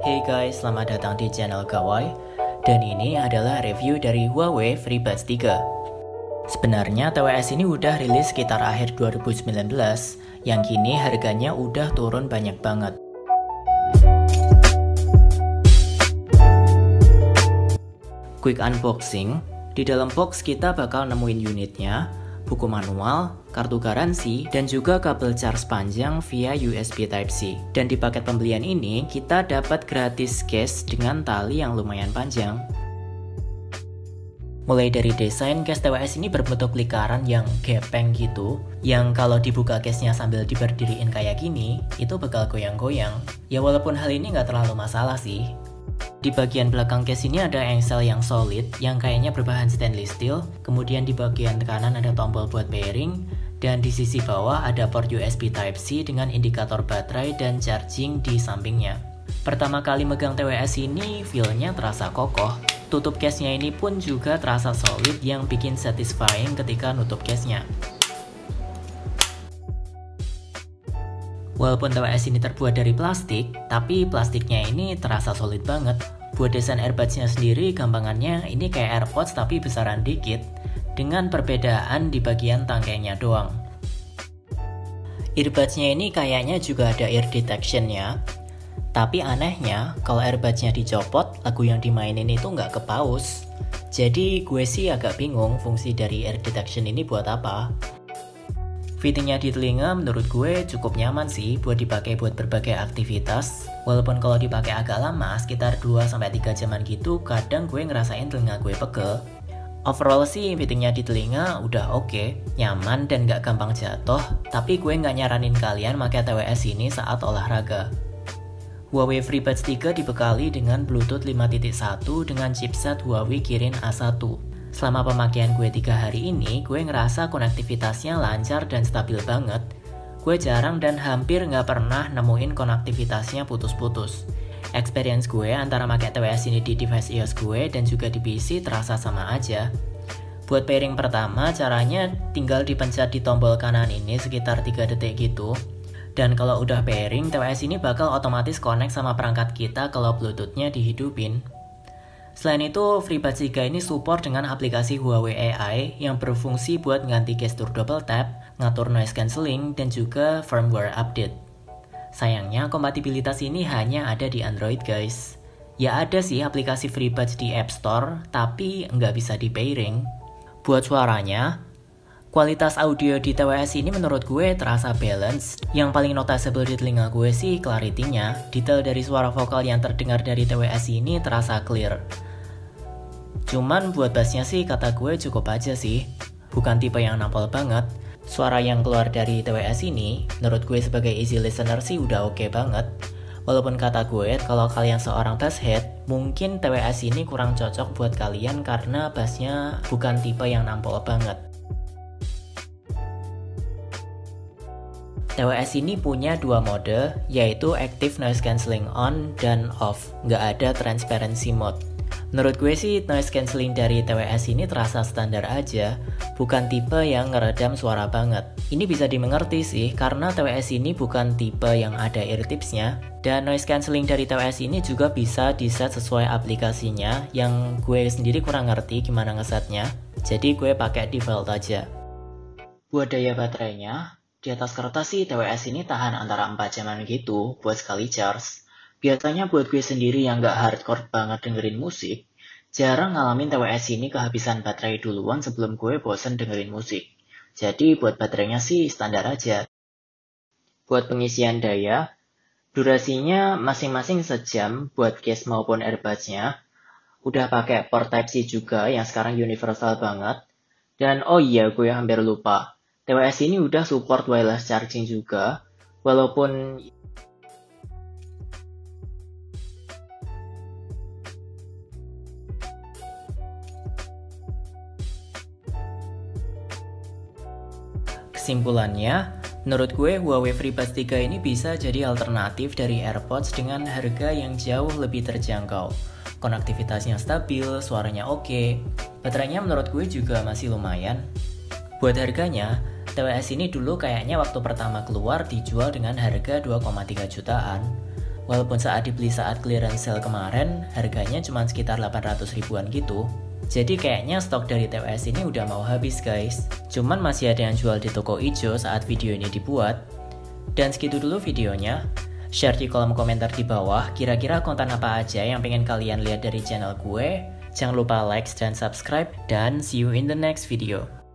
Hey guys, selamat datang di channel Gawai. Dan ini adalah review dari Huawei FreeBuds 3. Sebenarnya TWS ini udah rilis sekitar akhir 2019, yang kini harganya udah turun banyak banget. Quick unboxing. Di dalam box kita bakal nemuin unitnya, buku manual, kartu garansi, dan juga kabel charge panjang via USB Type-C. Dan di paket pembelian ini, kita dapat gratis case dengan tali yang lumayan panjang. Mulai dari desain, case TWS ini berbentuk lingkaran yang gepeng gitu, yang kalau dibuka case-nya sambil diberdiriin kayak gini, itu bakal goyang-goyang. Ya walaupun hal ini nggak terlalu masalah sih. Di bagian belakang case ini ada engsel yang solid, yang kayaknya berbahan stainless steel. Kemudian di bagian kanan ada tombol buat pairing, dan di sisi bawah ada port USB Type-C dengan indikator baterai dan charging di sampingnya. Pertama kali megang TWS ini, feel-nya terasa kokoh. Tutup case-nya ini pun juga terasa solid yang bikin satisfying ketika nutup case-nya. Walaupun TWS ini terbuat dari plastik, tapi plastiknya ini terasa solid banget. Buat desain earbuds-nya sendiri, gampangannya ini kayak AirPods tapi besaran dikit, dengan perbedaan di bagian tangkainya doang. Earbuds-nya ini kayaknya juga ada ear detection-nya, tapi anehnya, kalau earbuds-nya dicopot, lagu yang dimainin itu nggak ke pause. Jadi gue sih agak bingung fungsi dari ear detection ini buat apa. Fittingnya di telinga menurut gue cukup nyaman sih buat dipakai buat berbagai aktivitas. Walaupun kalau dipakai agak lama, sekitar 2-3 jaman gitu, kadang gue ngerasain telinga gue pegel. Overall sih fittingnya di telinga udah oke, nyaman dan gak gampang jatuh, tapi gue gak nyaranin kalian pakai TWS ini saat olahraga. Huawei FreeBuds 3 dibekali dengan Bluetooth 5.1 dengan chipset Huawei Kirin A1. Selama pemakaian gue 3 hari ini, gue ngerasa konektivitasnya lancar dan stabil banget. Gue jarang dan hampir nggak pernah nemuin konektivitasnya putus-putus. Experience gue antara pakai TWS ini di device iOS gue dan juga di PC terasa sama aja. Buat pairing pertama, caranya tinggal dipencet di tombol kanan ini sekitar 3 detik gitu. Dan kalau udah pairing, TWS ini bakal otomatis connect sama perangkat kita kalau Bluetooth-nya dihidupin. Selain itu, FreeBuds 3 ini support dengan aplikasi Huawei AI yang berfungsi buat ganti gestur double tap, ngatur noise cancelling, dan juga firmware update. Sayangnya, kompatibilitas ini hanya ada di Android guys. Ya ada sih aplikasi FreeBuds di App Store, tapi nggak bisa di pairing. Buat suaranya, kualitas audio di TWS ini menurut gue terasa balance. Yang paling noticeable di telinga gue sih clarity-nya. Detail dari suara vokal yang terdengar dari TWS ini terasa clear. Cuman buat bassnya sih kata gue cukup aja sih. Bukan tipe yang nampol banget. Suara yang keluar dari TWS ini, menurut gue sebagai easy listener sih udah oke banget. Walaupun kata gue, kalau kalian seorang basshead, mungkin TWS ini kurang cocok buat kalian karena bassnya bukan tipe yang nampol banget. TWS ini punya 2 mode, yaitu Active Noise Cancelling On dan Off, nggak ada Transparency Mode. Menurut gue sih noise cancelling dari TWS ini terasa standar aja, bukan tipe yang ngeredam suara banget. Ini bisa dimengerti sih, karena TWS ini bukan tipe yang ada ear tips-nya, dan noise cancelling dari TWS ini juga bisa di-set sesuai aplikasinya, yang gue sendiri kurang ngerti gimana ngesetnya, jadi gue pakai default aja. Buat daya baterainya, di atas kertas sih TWS ini tahan antara 4 jaman gitu buat sekali charge. Biasanya buat gue sendiri yang gak hardcore banget dengerin musik, jarang ngalamin TWS ini kehabisan baterai duluan sebelum gue bosen dengerin musik. Jadi buat baterainya sih standar aja. Buat pengisian daya, durasinya masing-masing sejam buat case maupun earbuds-nya. Udah pakai port Type-C juga yang sekarang universal banget. Dan oh iya gue hampir lupa, TWS ini udah support wireless charging juga, walaupun kesimpulannya, menurut gue Huawei FreeBuds 3 ini bisa jadi alternatif dari AirPods dengan harga yang jauh lebih terjangkau. Konektivitasnya stabil, suaranya oke, baterainya menurut gue juga masih lumayan. Buat harganya, TWS ini dulu kayaknya waktu pertama keluar dijual dengan harga 2,3 jutaan. Walaupun saat dibeli saat clearance sale kemarin, harganya cuma sekitar 800 ribuan gitu. Jadi kayaknya stok dari TWS ini udah mau habis guys. Cuman masih ada yang jual di toko ijo saat video ini dibuat. Dan segitu dulu videonya. Share di kolom komentar di bawah kira-kira konten apa aja yang pengen kalian lihat dari channel gue. Jangan lupa like dan subscribe, dan see you in the next video.